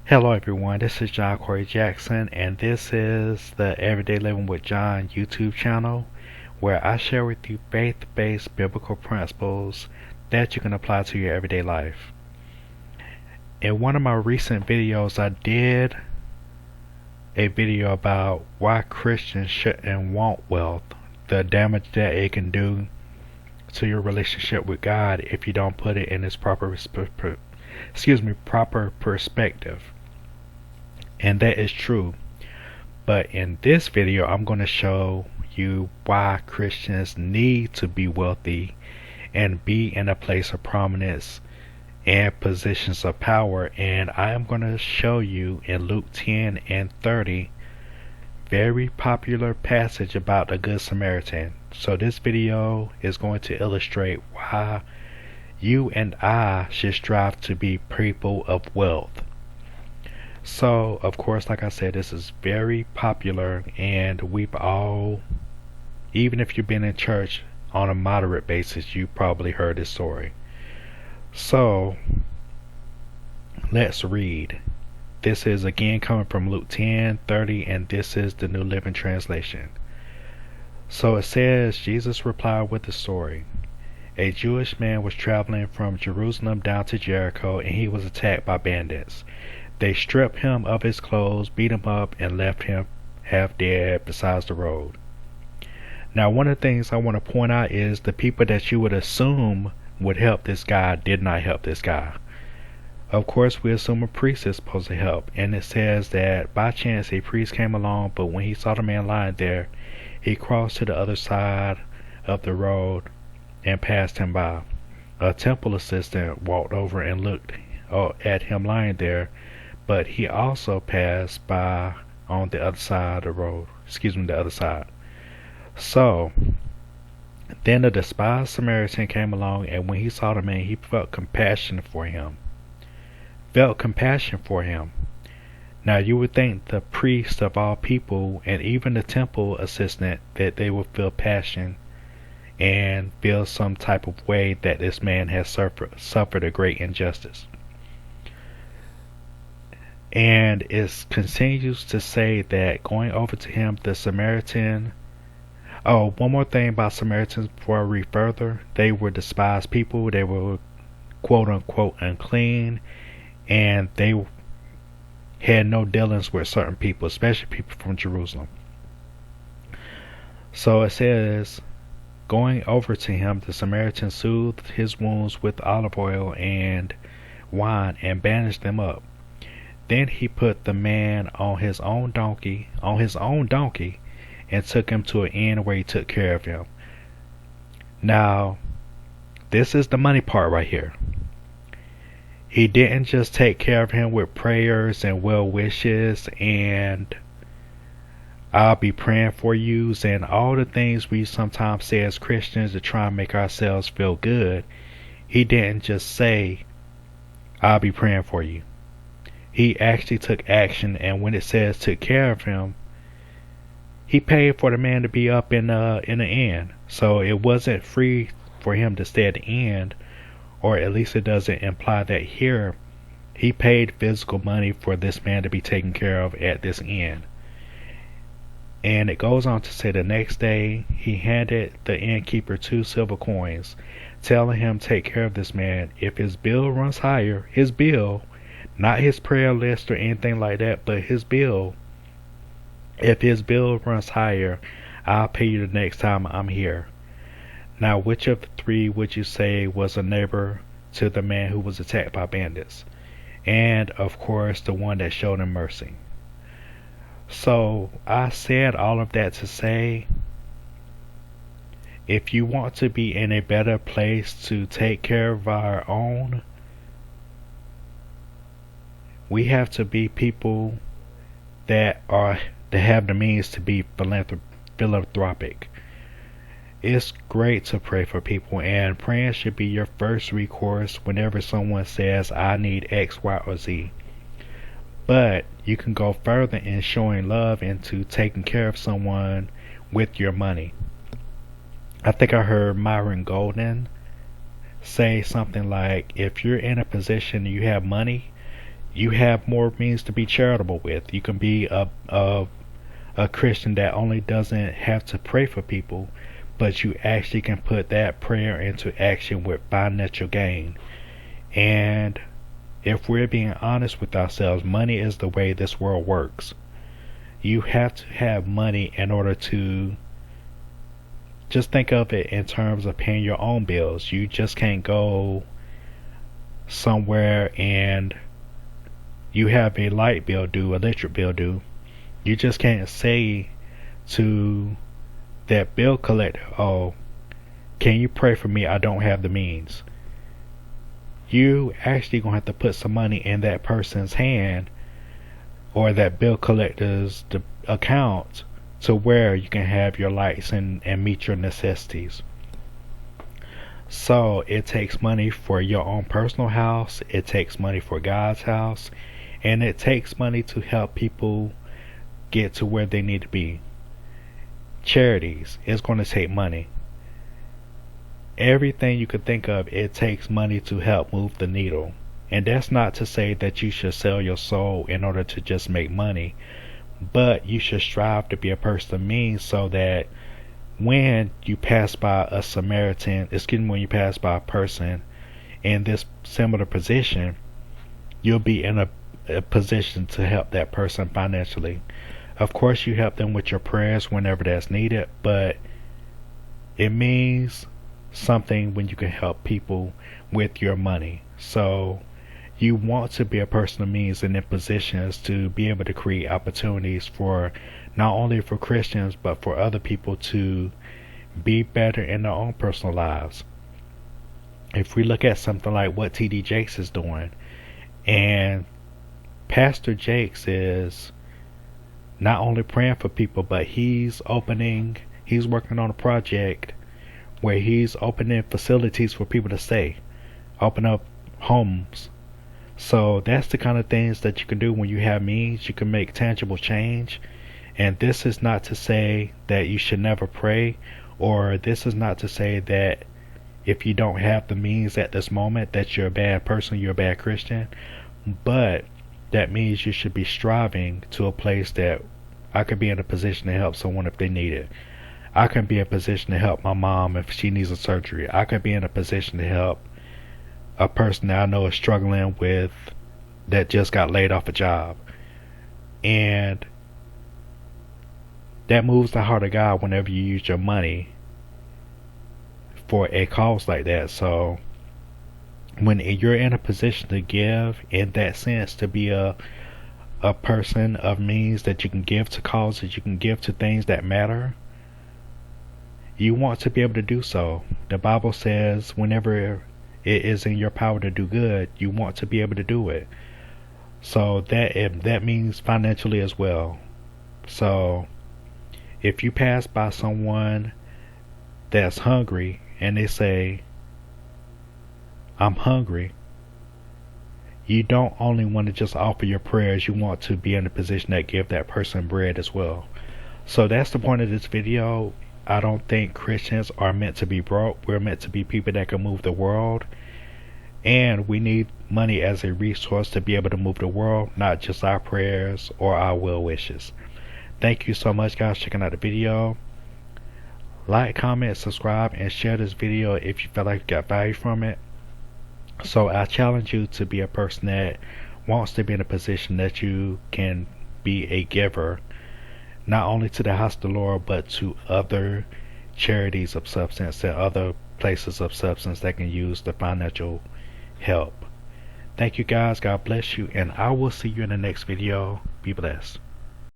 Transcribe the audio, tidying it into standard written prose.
Hello everyone, this is John Corey Jackson, and this is the Everyday Living with John YouTube channel where I share with you faith-based biblical principles that you can apply to your everyday life. In one of my recent videos, I did a video about why Christians shouldn't want wealth, the damage that it can do to your relationship with God if you don't put it in its proper perspective. And that is true. But in this video, I'm going to show you why Christians need to be wealthy and be in a place of prominence and positions of power. And I am going to show you in Luke 10 and 30, very popular passage about the Good Samaritan. So this video is going to illustrate why you and I should strive to be people of wealth. So, of course, like I said, this is very popular, and we've all, even if you've been in church on a moderate basis, you probably heard this story. So, let's read. This is again coming from Luke 10:30, and this is the New Living Translation. So it says, Jesus replied with the story. A Jewish man was traveling from Jerusalem down to Jericho, and he was attacked by bandits. They stripped him of his clothes, beat him up, and left him half dead beside the road. Now, one of the things I want to point out is the people that you would assume would help this guy did not help this guy. Of course, we assume a priest is supposed to help, and it says that by chance a priest came along, but when he saw the man lying there, he crossed to the other side of the road and passed him by. A temple assistant walked over and looked at him lying there, but he also passed by on the other side of the road. The other side. So, then the despised Samaritan came along, and when he saw the man, he felt compassion for him. Now, you would think the priest of all people, and even the temple assistant, that they would feel passion and feel some type of way that this man has suffered a great injustice. And it continues to say that going over to him, the Samaritan. Oh, one more thing about Samaritans before I read further. They were despised people. They were quote unquote unclean. And they had no dealings with certain people, especially people from Jerusalem. So it says, going over to him, the Samaritan soothed his wounds with olive oil and wine and bandaged them up. Then he put the man on his own donkey, and took him to an inn where he took care of him. Now, this is the money part right here. He didn't just take care of him with prayers and well wishes and I'll be praying for you and all the things we sometimes say as Christians to try and make ourselves feel good. He didn't just say, I'll be praying for you. He actually took action, and when it says took care of him, he paid for the man to be up in the inn. So it wasn't free for him to stay at the inn, or at least it doesn't imply that here he paid physical money for this man to be taken care of at this inn. And it goes on to say the next day he handed the innkeeper 2 silver coins, telling him take care of this man. If his bill runs higher, his bill, not his prayer list or anything like that, but his bill. If his bill runs higher, I'll pay you the next time I'm here. Now, which of the 3 would you say was a neighbor to the man who was attacked by bandits? And, of course, the one that showed him mercy. So, I said all of that to say, if you want to be in a better place to take care of our own, we have to be people that have the means to be philanthropic. It's great to pray for people, and praying should be your first recourse whenever someone says, I need X, Y, or Z. But you can go further in showing love into taking care of someone with your money. I think I heard Myron Golden say something like, if you're in a position you have money, you have more means to be charitable with. You can be a Christian that only doesn't have to pray for people, but you actually can put that prayer into action with financial gain. And if we're being honest with ourselves, money is the way this world works. You have to have money in order to just think of it in terms of paying your own bills. You just can't go somewhere and you have a light bill due, electric bill due. You just can't say to that bill collector, "Oh, can you pray for me? I don't have the means." You actually gonna have to put some money in that person's hand or that bill collector's account to where you can have your lights and meet your necessities. So it takes money for your own personal house, it takes money for God's house, and it takes money to help people get to where they need to be. Charities, it's going to take money. Everything you could think of, it takes money to help move the needle. And that's not to say that you should sell your soul in order to just make money, but you should strive to be a person of means so that when you pass by a Samaritan, when you pass by a person in this similar position, you'll be in a position to help that person financially. Of course, you help them with your prayers whenever that's needed, but it means something when you can help people with your money. So you want to be a person of means and in positions to be able to create opportunities for not only for Christians but for other people to be better in their own personal lives. If we look at something like what TD Jakes is doing, and Pastor Jakes is not only praying for people, but he's working on a project where he's opening facilities for people to stay, open up homes. So that's the kind of things that you can do when you have means. You can make tangible change. And this is not to say that you should never pray, or this is not to say that if you don't have the means at this moment that you're a bad person, you're a bad Christian. But that means you should be striving to a place that I could be in a position to help someone if they need it. I can be in a position to help my mom if she needs a surgery. I could be in a position to help a person that I know is struggling with, that just got laid off a job. And that moves the heart of God whenever you use your money for a cause like that. So when you're in a position to give in that sense, to be a person of means, that you can give to causes, you can give to things that matter, you want to be able to do so. The Bible says whenever it is in your power to do good, you want to be able to do it. So that means financially as well. So if you pass by someone that's hungry and they say, "I'm hungry," you don't only want to just offer your prayers, you want to be in a position that give that person bread as well. So that's the point of this video. I don't think Christians are meant to be broke. We're meant to be people that can move the world. And we need money as a resource to be able to move the world, not just our prayers or our well wishes. Thank you so much, guys, for checking out the video. Like, comment, subscribe, and share this video if you feel like you got value from it. So I challenge you to be a person that wants to be in a position that you can be a giver, not only to the house of the Lord, but to other charities of substance and other places of substance that can use the financial help. Thank you, guys. God bless you, and I will see you in the next video. Be blessed.